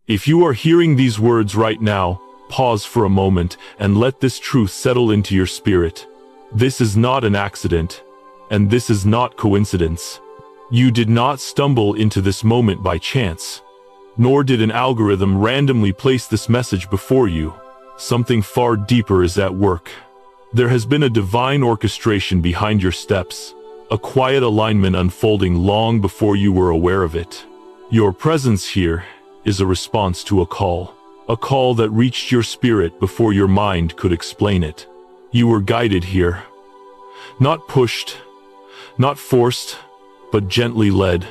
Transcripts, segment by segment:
If you are hearing these words right now, pause for a moment and let this truth settle into your spirit. This is not an accident, and this is not coincidence. You did not stumble into this moment by chance, nor did an algorithm randomly place this message before you. Something far deeper is at work. There has been a divine orchestration behind your steps, a quiet alignment unfolding long before you were aware of it. Your presence here is a response to a call that reached your spirit before your mind could explain it. You were guided here, not pushed, not forced, but gently led.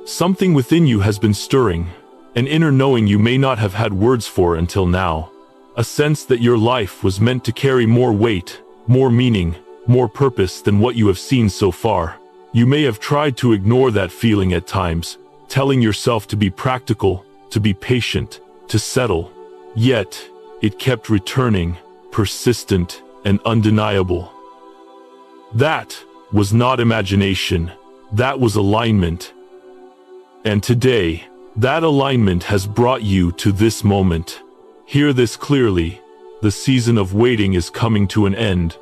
Something within you has been stirring, an inner knowing you may not have had words for until now. A sense that your life was meant to carry more weight, more meaning, more purpose than what you have seen so far. You may have tried to ignore that feeling at times, telling yourself to be practical, to be patient, to settle. Yet, it kept returning, persistent and undeniable. That was not imagination, that was alignment. And today, that alignment has brought you to this moment. Hear this clearly, the season of waiting is coming to an end.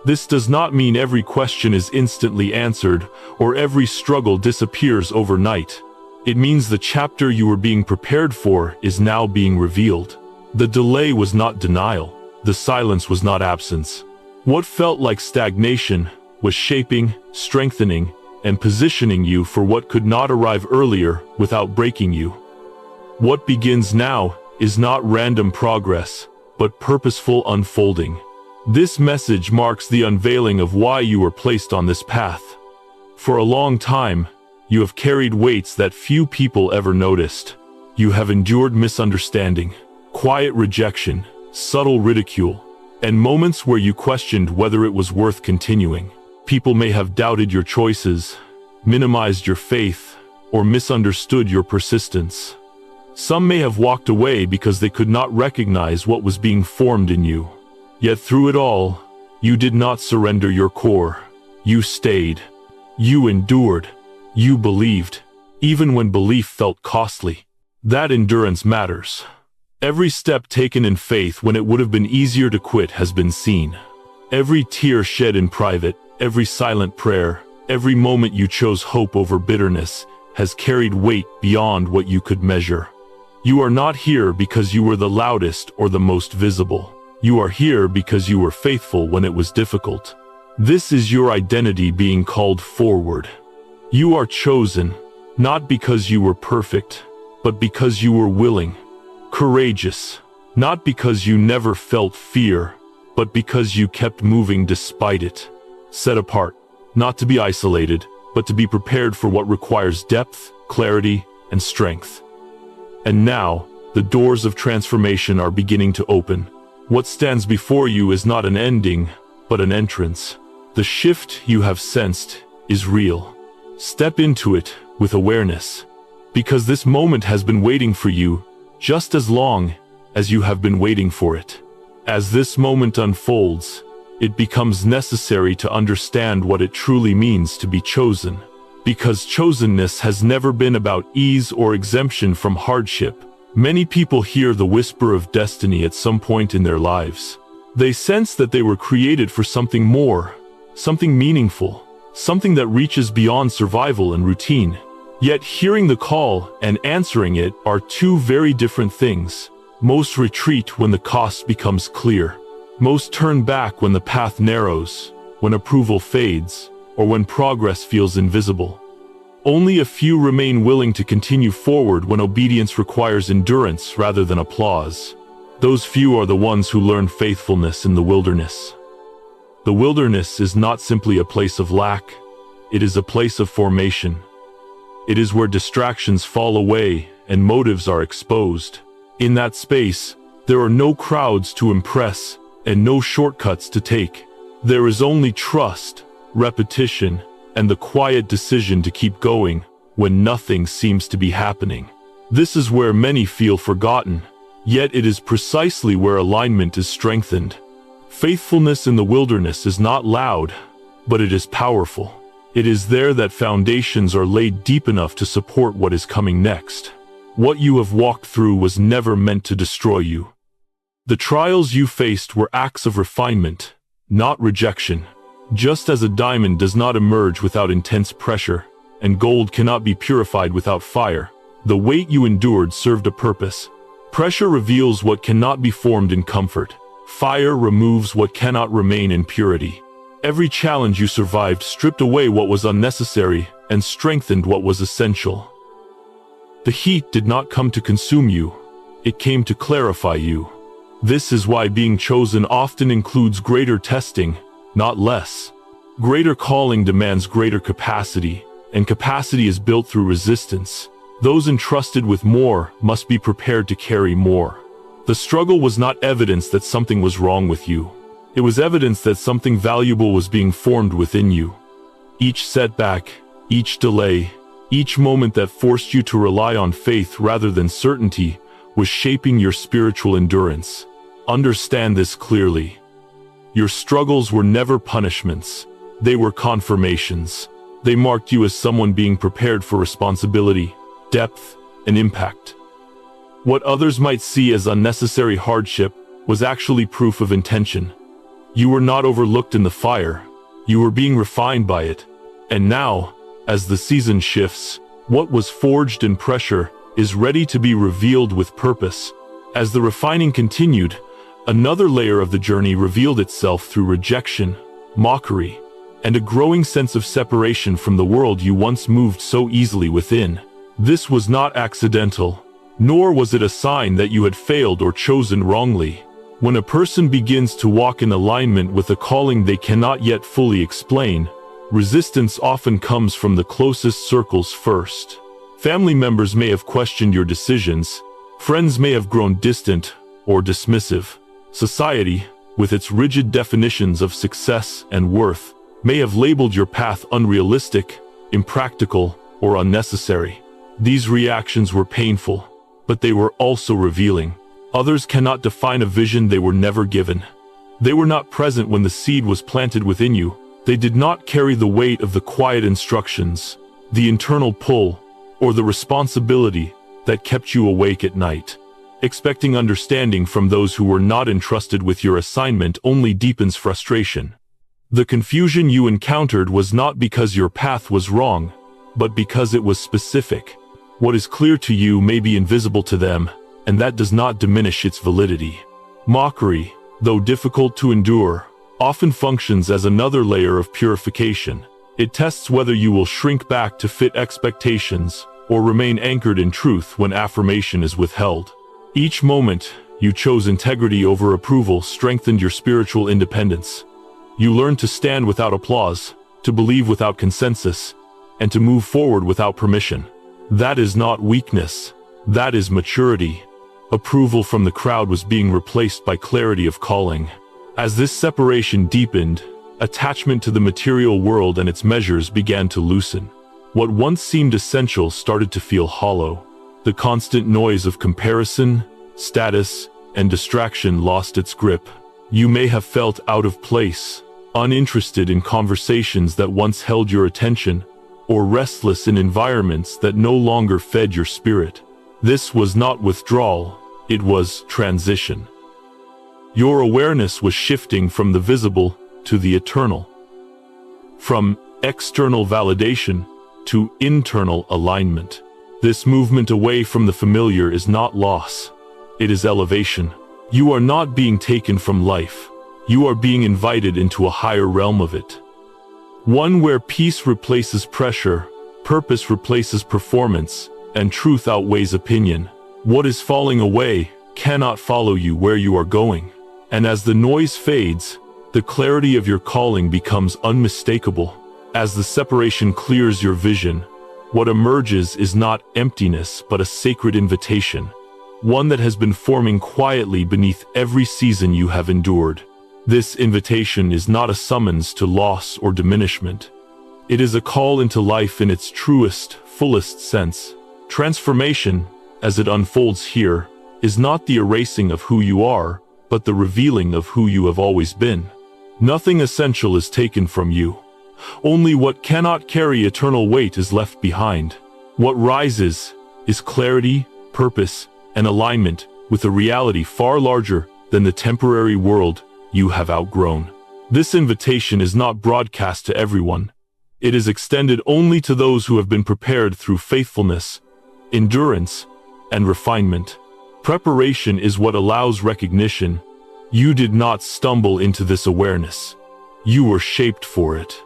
This does not mean every question is instantly answered, or every struggle disappears overnight. It means the chapter you were being prepared for is now being revealed. The delay was not denial, the silence was not absence. What felt like stagnation was shaping, strengthening, and positioning you for what could not arrive earlier without breaking you. What begins now is not random progress, but purposeful unfolding. This message marks the unveiling of why you were placed on this path. For a long time, you have carried weights that few people ever noticed. You have endured misunderstanding, quiet rejection, subtle ridicule, and moments where you questioned whether it was worth continuing. People may have doubted your choices, minimized your faith, or misunderstood your persistence. Some may have walked away because they could not recognize what was being formed in you. Yet through it all, you did not surrender your core. You stayed. You endured. You believed, even when belief felt costly. That endurance matters. Every step taken in faith when it would have been easier to quit has been seen. Every tear shed in private, every silent prayer, every moment you chose hope over bitterness has carried weight beyond what you could measure. You are not here because you were the loudest or the most visible. You are here because you were faithful when it was difficult. This is your identity being called forward. You are chosen, not because you were perfect, but because you were willing. Courageous, not because you never felt fear, but because you kept moving despite it. Set apart, not to be isolated, but to be prepared for what requires depth, clarity, and strength. And now, the doors of transformation are beginning to open. What stands before you is not an ending, but an entrance. The shift you have sensed is real. Step into it with awareness, because this moment has been waiting for you just as long as you have been waiting for it. As this moment unfolds, it becomes necessary to understand what it truly means to be chosen. Because chosenness has never been about ease or exemption from hardship. Many people hear the whisper of destiny at some point in their lives. They sense that they were created for something more, something meaningful, something that reaches beyond survival and routine. Yet hearing the call and answering it are two very different things. Most retreat when the cost becomes clear. Most turn back when the path narrows, when approval fades, or when progress feels invisible. Only a few remain willing to continue forward when obedience requires endurance rather than applause. Those few are the ones who learn faithfulness in the wilderness. The wilderness is not simply a place of lack, it is a place of formation. It is where distractions fall away and motives are exposed. In that space, there are no crowds to impress and no shortcuts to take. There is only trust, repetition, and the quiet decision to keep going when nothing seems to be happening. This is where many feel forgotten, yet it is precisely where alignment is strengthened. Faithfulness in the wilderness is not loud, but it is powerful. It is there that foundations are laid deep enough to support what is coming next. What you have walked through was never meant to destroy you. The trials you faced were acts of refinement, not rejection. Just as a diamond does not emerge without intense pressure, and gold cannot be purified without fire, the weight you endured served a purpose. Pressure reveals what cannot be formed in comfort. Fire removes what cannot remain in purity. Every challenge you survived stripped away what was unnecessary and strengthened what was essential. The heat did not come to consume you, it came to clarify you. This is why being chosen often includes greater testing, not less. Greater calling demands greater capacity, and capacity is built through resistance. Those entrusted with more must be prepared to carry more. The struggle was not evidence that something was wrong with you. It was evidence that something valuable was being formed within you. Each setback, each delay, each moment that forced you to rely on faith rather than certainty was shaping your spiritual endurance. Understand this clearly. Your struggles were never punishments. They were confirmations. They marked you as someone being prepared for responsibility, depth, and impact. What others might see as unnecessary hardship was actually proof of intention. You were not overlooked in the fire. You were being refined by it. And now, as the season shifts, what was forged in pressure is ready to be revealed with purpose. As the refining continued, another layer of the journey revealed itself through rejection, mockery, and a growing sense of separation from the world you once moved so easily within. This was not accidental, nor was it a sign that you had failed or chosen wrongly. When a person begins to walk in alignment with a calling they cannot yet fully explain, resistance often comes from the closest circles first. Family members may have questioned your decisions, friends may have grown distant or dismissive. Society, with its rigid definitions of success and worth, may have labeled your path unrealistic, impractical, or unnecessary. These reactions were painful, but they were also revealing. Others cannot define a vision they were never given. They were not present when the seed was planted within you. They did not carry the weight of the quiet instructions, the internal pull, or the responsibility that kept you awake at night. Expecting understanding from those who were not entrusted with your assignment only deepens frustration. The confusion you encountered was not because your path was wrong, but because it was specific. What is clear to you may be invisible to them, and that does not diminish its validity. Mockery, though difficult to endure, often functions as another layer of purification. It tests whether you will shrink back to fit expectations or remain anchored in truth when affirmation is withheld. Each moment you chose integrity over approval strengthened your spiritual independence. You learned to stand without applause, to believe without consensus, and to move forward without permission. That is not weakness, that is maturity. Approval from the crowd was being replaced by clarity of calling. As this separation deepened, attachment to the material world and its measures began to loosen. What once seemed essential started to feel hollow. The constant noise of comparison, status, and distraction lost its grip. You may have felt out of place, uninterested in conversations that once held your attention, or restless in environments that no longer fed your spirit. This was not withdrawal, it was transition. Your awareness was shifting from the visible to the eternal, from external validation to internal alignment. This movement away from the familiar is not loss, it is elevation. You are not being taken from life, you are being invited into a higher realm of it. One where peace replaces pressure, purpose replaces performance, and truth outweighs opinion. What is falling away cannot follow you where you are going. And as the noise fades, the clarity of your calling becomes unmistakable. As the separation clears your vision, what emerges is not emptiness but a sacred invitation, one that has been forming quietly beneath every season you have endured. This invitation is not a summons to loss or diminishment. It is a call into life in its truest, fullest sense. Transformation, as it unfolds here, is not the erasing of who you are, but the revealing of who you have always been. Nothing essential is taken from you. Only what cannot carry eternal weight is left behind. What rises is clarity, purpose, and alignment with a reality far larger than the temporary world you have outgrown. This invitation is not broadcast to everyone. It is extended only to those who have been prepared through faithfulness, endurance, and refinement. Preparation is what allows recognition. You did not stumble into this awareness. You were shaped for it.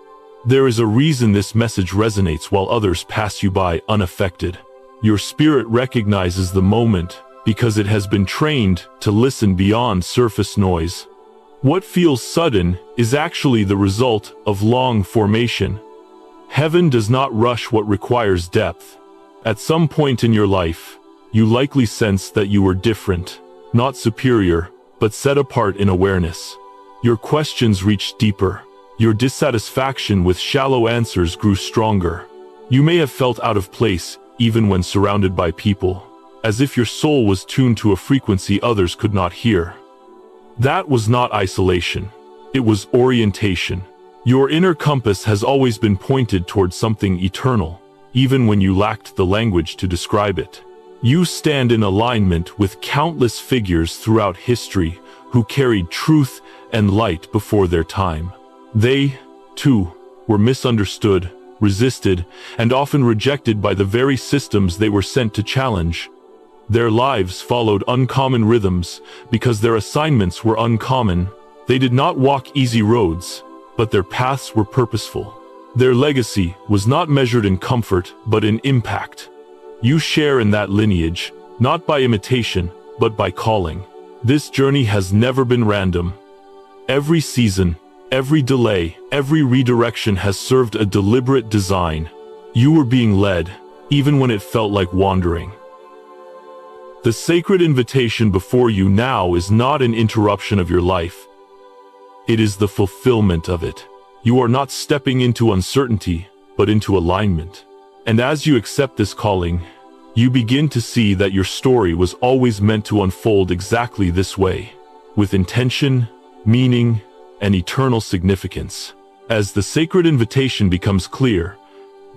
There is a reason this message resonates while others pass you by unaffected. Your spirit recognizes the moment because it has been trained to listen beyond surface noise. What feels sudden is actually the result of long formation. Heaven does not rush what requires depth. At some point in your life, you likely sensed that you were different, not superior, but set apart in awareness. Your questions reached deeper. Your dissatisfaction with shallow answers grew stronger. You may have felt out of place even when surrounded by people, as if your soul was tuned to a frequency others could not hear. That was not isolation. It was orientation. Your inner compass has always been pointed towards something eternal, even when you lacked the language to describe it. You stand in alignment with countless figures throughout history who carried truth and light before their time. They, too, were misunderstood, resisted, and often rejected by the very systems they were sent to challenge. Their lives followed uncommon rhythms because their assignments were uncommon. They did not walk easy roads, but their paths were purposeful. Their legacy was not measured in comfort, but in impact. You share in that lineage, not by imitation, but by calling. This journey has never been random. Every season, every delay, every redirection has served a deliberate design. You were being led, even when it felt like wandering. The sacred invitation before you now is not an interruption of your life. It is the fulfillment of it. You are not stepping into uncertainty, but into alignment. And as you accept this calling, you begin to see that your story was always meant to unfold exactly this way, with intention, meaning, and eternal significance. As the sacred invitation becomes clear,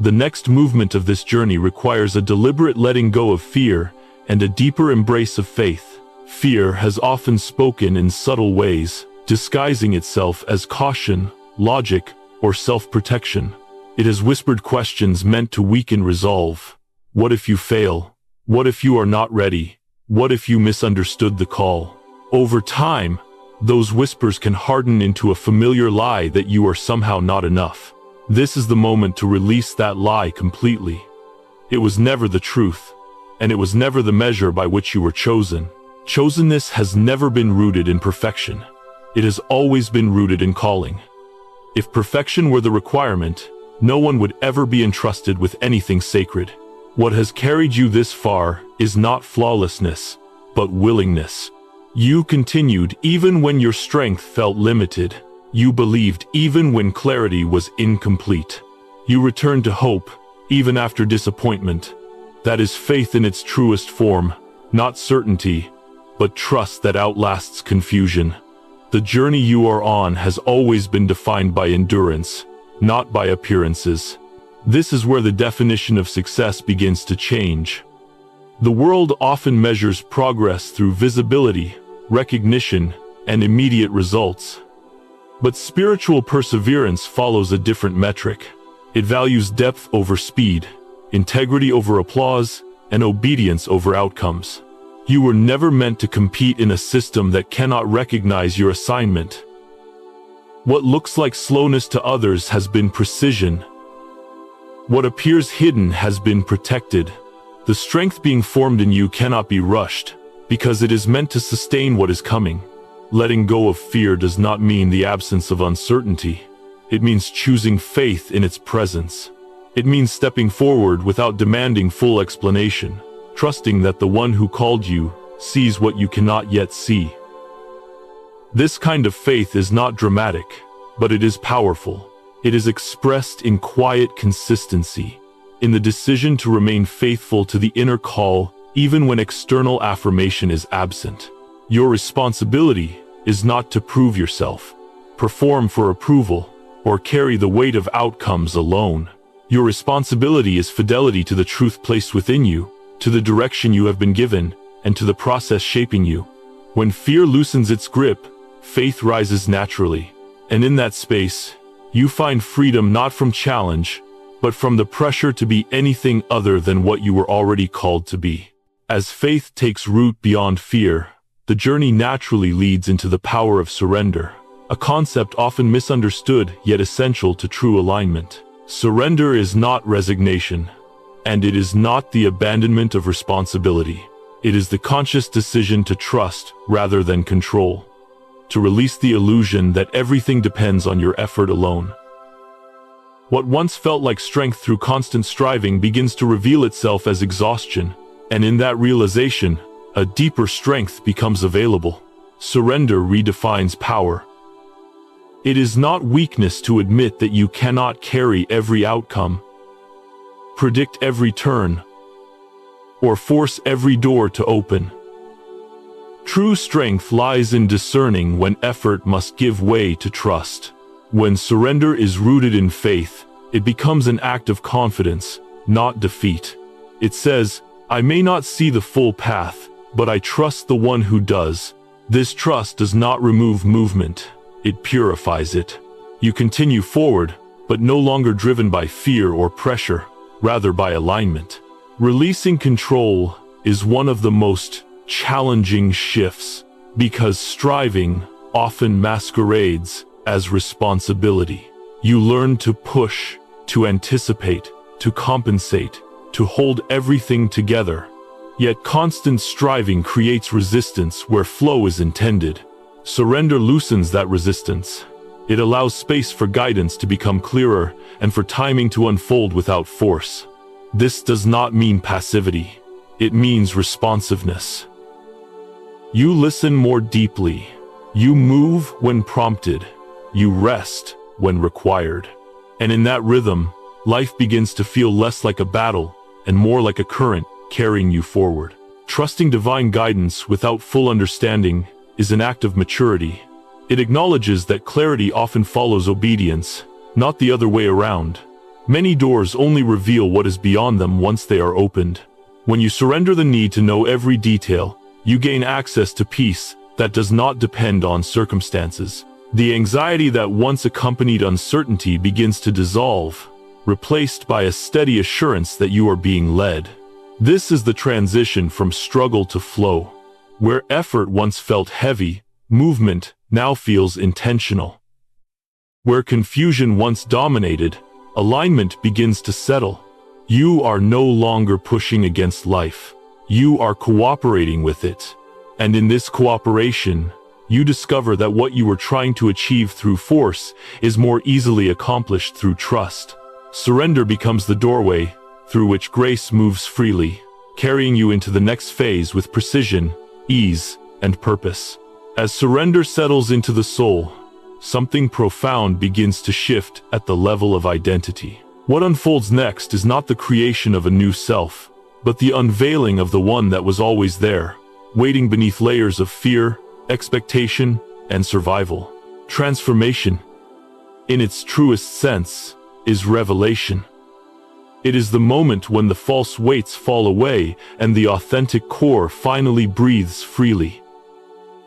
the next movement of this journey requires a deliberate letting go of fear and a deeper embrace of faith. Fear has often spoken in subtle ways, disguising itself as caution, logic, or self-protection. It has whispered questions meant to weaken resolve. What if you fail? What if you are not ready? What if you misunderstood the call? Over time, those whispers can harden into a familiar lie that you are somehow not enough. This is the moment to release that lie completely. It was never the truth, and it was never the measure by which you were chosen. Chosenness has never been rooted in perfection. It has always been rooted in calling. If perfection were the requirement, no one would ever be entrusted with anything sacred. What has carried you this far is not flawlessness, but willingness. You continued even when your strength felt limited. You believed even when clarity was incomplete. You returned to hope, even after disappointment. That is faith in its truest form, not certainty, but trust that outlasts confusion. The journey you are on has always been defined by endurance, not by appearances. This is where the definition of success begins to change. The world often measures progress through visibility, recognition, and immediate results. But spiritual perseverance follows a different metric. It values depth over speed, integrity over applause, and obedience over outcomes. You were never meant to compete in a system that cannot recognize your assignment. What looks like slowness to others has been precision. What appears hidden has been protected. The strength being formed in you cannot be rushed, because it is meant to sustain what is coming. Letting go of fear does not mean the absence of uncertainty. It means choosing faith in its presence. It means stepping forward without demanding full explanation, trusting that the one who called you sees what you cannot yet see. This kind of faith is not dramatic, but it is powerful. It is expressed in quiet consistency, in the decision to remain faithful to the inner call even when external affirmation is absent. Your responsibility is not to prove yourself, perform for approval, or carry the weight of outcomes alone. Your responsibility is fidelity to the truth placed within you, to the direction you have been given, and to the process shaping you. When fear loosens its grip, faith rises naturally. And in that space, you find freedom not from challenge, but from the pressure to be anything other than what you were already called to be. As faith takes root beyond fear, the journey naturally leads into the power of surrender, a concept often misunderstood yet essential to true alignment. Surrender is not resignation, and it is not the abandonment of responsibility. It is the conscious decision to trust rather than control, to release the illusion that everything depends on your effort alone. What once felt like strength through constant striving begins to reveal itself as exhaustion, and in that realization, a deeper strength becomes available. Surrender redefines power. It is not weakness to admit that you cannot carry every outcome, predict every turn, or force every door to open. True strength lies in discerning when effort must give way to trust. When surrender is rooted in faith, it becomes an act of confidence, not defeat. It says, "I may not see the full path, but I trust the one who does." This trust does not remove movement, it purifies it. You continue forward, but no longer driven by fear or pressure, rather by alignment. Releasing control is one of the most challenging shifts, because striving often masquerades as responsibility. You learn to push, to anticipate, to compensate, to hold everything together. Yet constant striving creates resistance where flow is intended. Surrender loosens that resistance. It allows space for guidance to become clearer and for timing to unfold without force. This does not mean passivity. It means responsiveness. You listen more deeply. You move when prompted. You rest when required. And in that rhythm, life begins to feel less like a battle and more like a current carrying you forward. Trusting divine guidance without full understanding is an act of maturity. It acknowledges that clarity often follows obedience, not the other way around. Many doors only reveal what is beyond them once they are opened. When you surrender the need to know every detail, you gain access to peace that does not depend on circumstances. The anxiety that once accompanied uncertainty begins to dissolve, replaced by a steady assurance that you are being led. This is the transition from struggle to flow. Where effort once felt heavy, movement now feels intentional. Where confusion once dominated, alignment begins to settle. You are no longer pushing against life. You are cooperating with it. And in this cooperation, you discover that what you were trying to achieve through force is more easily accomplished through trust. Surrender becomes the doorway through which grace moves freely, carrying you into the next phase with precision, ease, and purpose. As surrender settles into the soul, something profound begins to shift at the level of identity. What unfolds next is not the creation of a new self, but the unveiling of the one that was always there, waiting beneath layers of fear, expectation, and survival. Transformation, in its truest sense, is revelation. It is the moment when the false weights fall away and the authentic core finally breathes freely.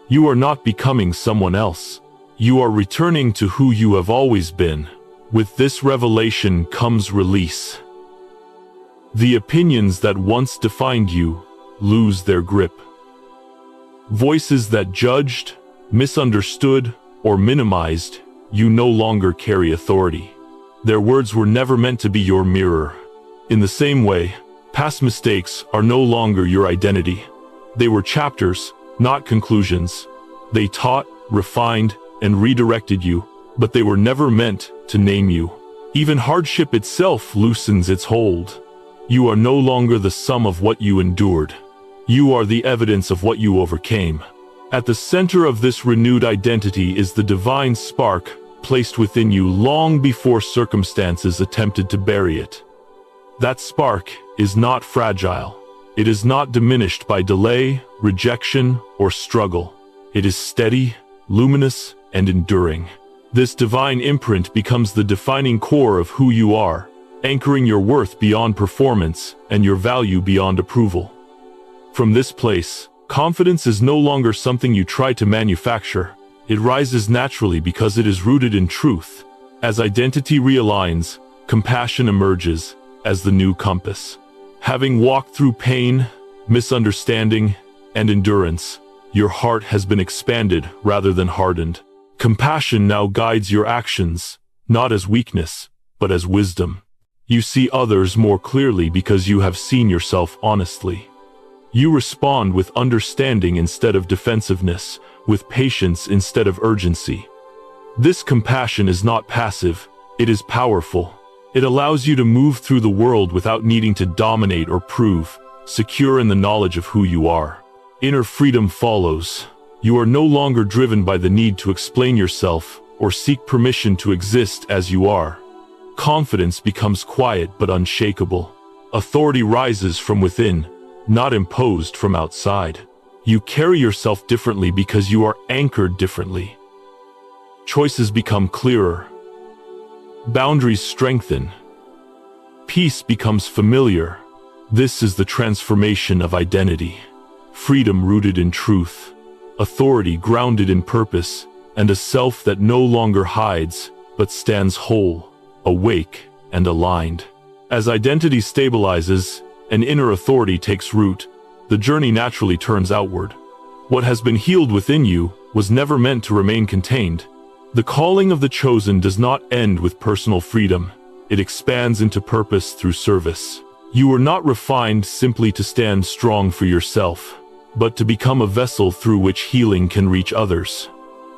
You are not becoming someone else. You are returning to who you have always been. With this revelation comes release. The opinions that once defined you lose their grip. Voices that judged, misunderstood, or minimized you no longer carry authority. Their words were never meant to be your mirror. In the same way, past mistakes are no longer your identity. They were chapters, not conclusions. They taught, refined, and redirected you, but they were never meant to name you. Even hardship itself loosens its hold. You are no longer the sum of what you endured. You are the evidence of what you overcame. At the center of this renewed identity is the divine spark placed within you long before circumstances attempted to bury it. That spark is not fragile. It is not diminished by delay, rejection, or struggle. It is steady, luminous, and enduring. This divine imprint becomes the defining core of who you are, anchoring your worth beyond performance and your value beyond approval. From this place, confidence is no longer something you try to manufacture. It rises naturally because it is rooted in truth. As identity realigns, compassion emerges as the new compass. Having walked through pain, misunderstanding, and endurance, your heart has been expanded rather than hardened. Compassion now guides your actions, not as weakness, but as wisdom. You see others more clearly because you have seen yourself honestly. You respond with understanding instead of defensiveness, with patience instead of urgency. This compassion is not passive, it is powerful. It allows you to move through the world without needing to dominate or prove, secure in the knowledge of who you are. Inner freedom follows. You are no longer driven by the need to explain yourself or seek permission to exist as you are. Confidence becomes quiet but unshakable. Authority rises from within, not imposed from outside. You carry yourself differently because you are anchored differently. Choices become clearer. Boundaries strengthen. Peace becomes familiar. This is the transformation of identity. Freedom rooted in truth, authority grounded in purpose, and a self that no longer hides, but stands whole, awake, and aligned. As identity stabilizes, and inner authority takes root, the journey naturally turns outward. What has been healed within you was never meant to remain contained. The calling of the chosen does not end with personal freedom. It expands into purpose through service. You were not refined simply to stand strong for yourself, but to become a vessel through which healing can reach others.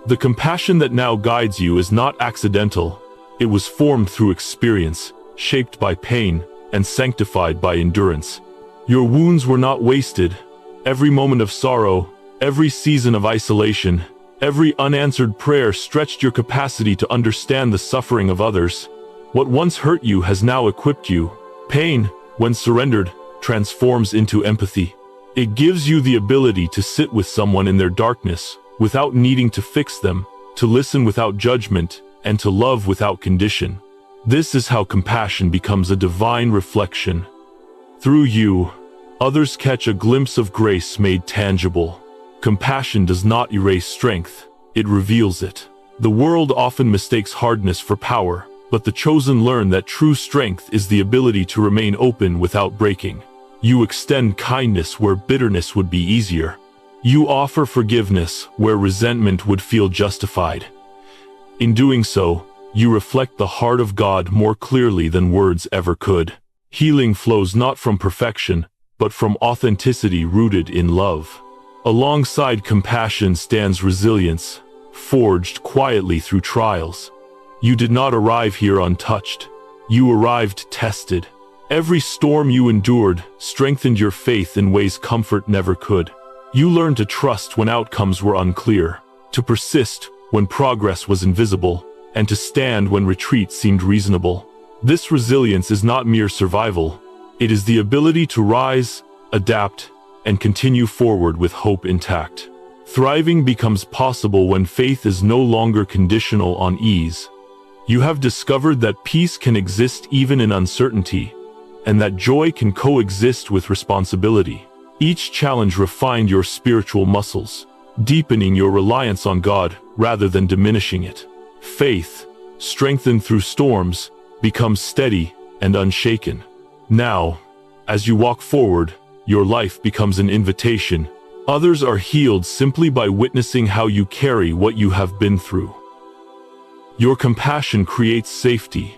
The compassion that now guides you is not accidental. It was formed through experience, shaped by pain, and sanctified by endurance. Your wounds were not wasted. Every moment of sorrow, every season of isolation, every unanswered prayer stretched your capacity to understand the suffering of others. What once hurt you has now equipped you. Pain, when surrendered, transforms into empathy. It gives you the ability to sit with someone in their darkness, without needing to fix them, to listen without judgment, and to love without condition. This is how compassion becomes a divine reflection. Through you, others catch a glimpse of grace made tangible. Compassion does not erase strength, it reveals it. The world often mistakes hardness for power, but the chosen learn that true strength is the ability to remain open without breaking. You extend kindness where bitterness would be easier. You offer forgiveness where resentment would feel justified. In doing so, you reflect the heart of God more clearly than words ever could. Healing flows not from perfection, but from authenticity rooted in love. Alongside compassion stands resilience, forged quietly through trials. You did not arrive here untouched. You arrived tested. Every storm you endured strengthened your faith in ways comfort never could. You learned to trust when outcomes were unclear, to persist when progress was invisible, and to stand when retreat seemed reasonable. This resilience is not mere survival. It is the ability to rise, adapt, and continue forward with hope intact. Thriving becomes possible when faith is no longer conditional on ease. You have discovered that peace can exist even in uncertainty, and that joy can coexist with responsibility. Each challenge refined your spiritual muscles, deepening your reliance on God rather than diminishing it. Faith, strengthened through storms, becomes steady and unshaken. Now, as you walk forward, your life becomes an invitation. Others are healed simply by witnessing how you carry what you have been through. Your compassion creates safety.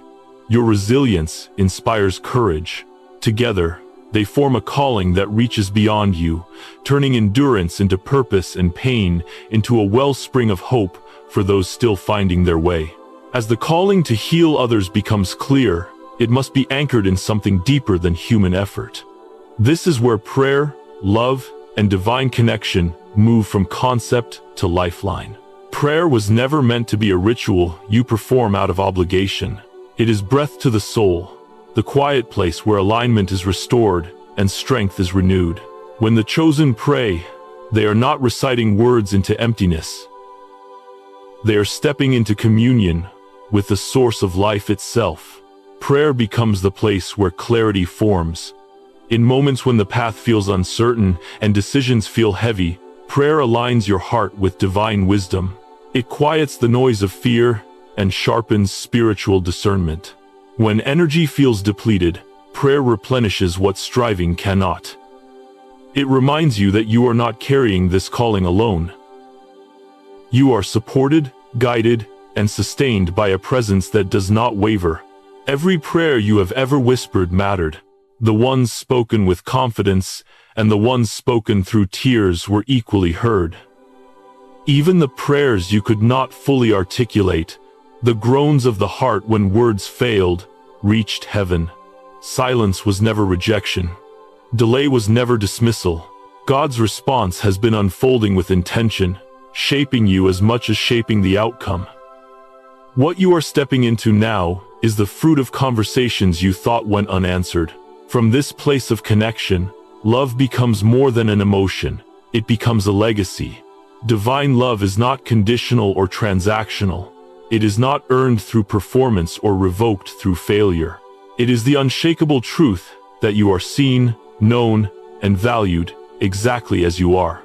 Your resilience inspires courage. Together, they form a calling that reaches beyond you, turning endurance into purpose and pain into a wellspring of hope for those still finding their way. As the calling to heal others becomes clear, it must be anchored in something deeper than human effort. This is where prayer, love, and divine connection move from concept to lifeline. Prayer was never meant to be a ritual you perform out of obligation. It is breath to the soul, the quiet place where alignment is restored and strength is renewed. When the chosen pray, they are not reciting words into emptiness. They are stepping into communion with the source of life itself. prayer becomes the place where clarity forms. In moments when the path feels uncertain and decisions feel heavy, prayer aligns your heart with divine wisdom. It quiets the noise of fear and sharpens spiritual discernment. When energy feels depleted, prayer replenishes what striving cannot. It reminds you that you are not carrying this calling alone. You are supported, guided, and sustained by a presence that does not waver. Every prayer you have ever whispered mattered. The ones spoken with confidence and the ones spoken through tears were equally heard. Even the prayers you could not fully articulate, the groans of the heart when words failed, reached heaven. Silence was never rejection. Delay was never dismissal. God's response has been unfolding with intention, shaping you as much as shaping the outcome. What you are stepping into now is the fruit of conversations you thought went unanswered. From this place of connection, love becomes more than an emotion. It becomes a legacy. Divine love is not conditional or transactional. It is not earned through performance or revoked through failure. It is the unshakable truth that you are seen, known, and valued exactly as you are.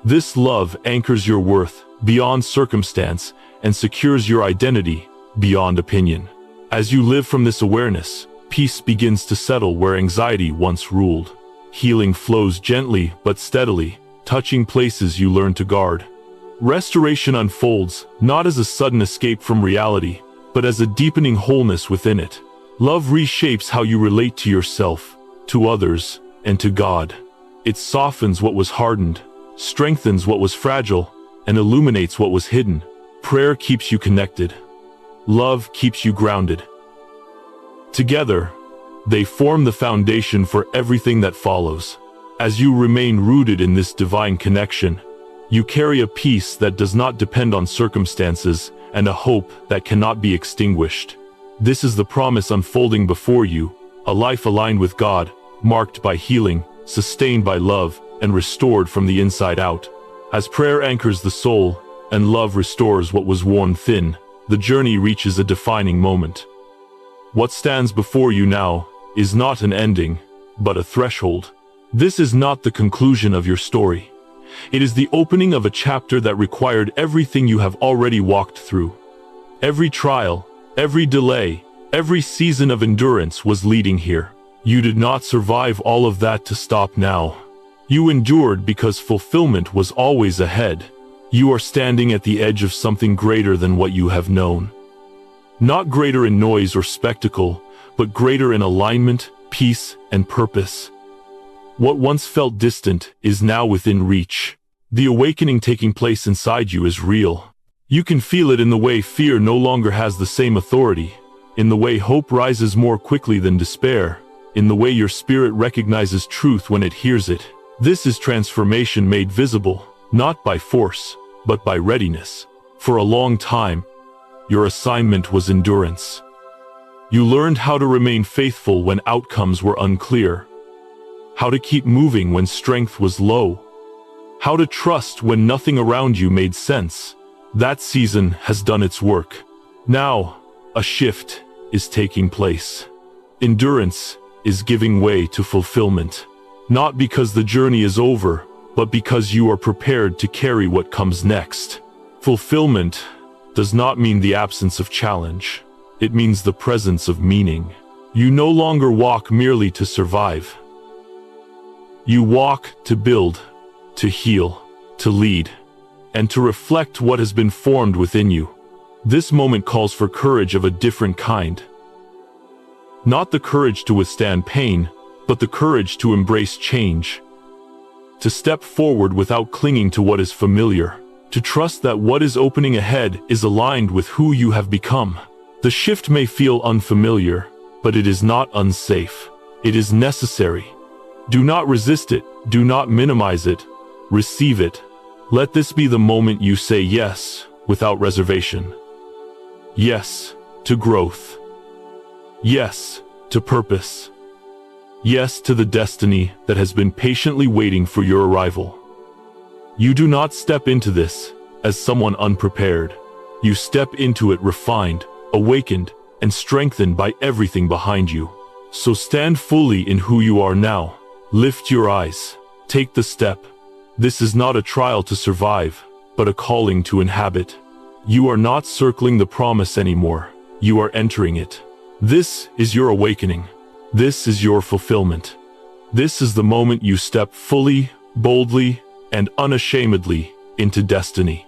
This love anchors your worth beyond circumstance and secures your identity beyond opinion. As you live from this awareness, peace begins to settle where anxiety once ruled. Healing flows gently but steadily, touching places you learned to guard. Restoration unfolds, not as a sudden escape from reality, but as a deepening wholeness within it. Love reshapes how you relate to yourself, to others, and to God. It softens what was hardened, strengthens what was fragile, and illuminates what was hidden. Prayer keeps you connected. Love keeps you grounded. Together, they form the foundation for everything that follows. As you remain rooted in this divine connection, you carry a peace that does not depend on circumstances and a hope that cannot be extinguished. This is the promise unfolding before you, a life aligned with God, marked by healing, sustained by love, and restored from the inside out. As prayer anchors the soul, and love restores what was worn thin, the journey reaches a defining moment. What stands before you now is not an ending, but a threshold. This is not the conclusion of your story. It is the opening of a chapter that required everything you have already walked through. Every trial, every delay, every season of endurance was leading here. You did not survive all of that to stop now. You endured because fulfillment was always ahead. You are standing at the edge of something greater than what you have known. Not greater in noise or spectacle, but greater in alignment, peace, and purpose. What once felt distant is now within reach. The awakening taking place inside you is real. You can feel it in the way fear no longer has the same authority, in the way hope rises more quickly than despair, in the way your spirit recognizes truth when it hears it. This is transformation made visible, not by force, but by readiness. For a long time, your assignment was endurance. You learned how to remain faithful when outcomes were unclear, how to keep moving when strength was low, how to trust when nothing around you made sense. That season has done its work. Now, a shift is taking place. Endurance is giving way to fulfillment. Not because the journey is over, but because you are prepared to carry what comes next. Fulfillment does not mean the absence of challenge. It means the presence of meaning. You no longer walk merely to survive. You walk to build, to heal, to lead, and to reflect what has been formed within you. This moment calls for courage of a different kind. Not the courage to withstand pain, but the courage to embrace change. To step forward without clinging to what is familiar. To trust that what is opening ahead is aligned with who you have become. The shift may feel unfamiliar, but it is not unsafe. It is necessary. Do not resist it. Do not minimize it. Receive it. Let this be the moment you say yes, without reservation. Yes, to growth. Yes, to purpose. Yes, to the destiny that has been patiently waiting for your arrival. You do not step into this as someone unprepared. You step into it refined, awakened, and strengthened by everything behind you. So stand fully in who you are now. Lift your eyes. Take the step. This is not a trial to survive, but a calling to inhabit. You are not circling the promise anymore. You are entering it. This is your awakening. This is your fulfillment. This is the moment you step fully, boldly, and unashamedly into destiny.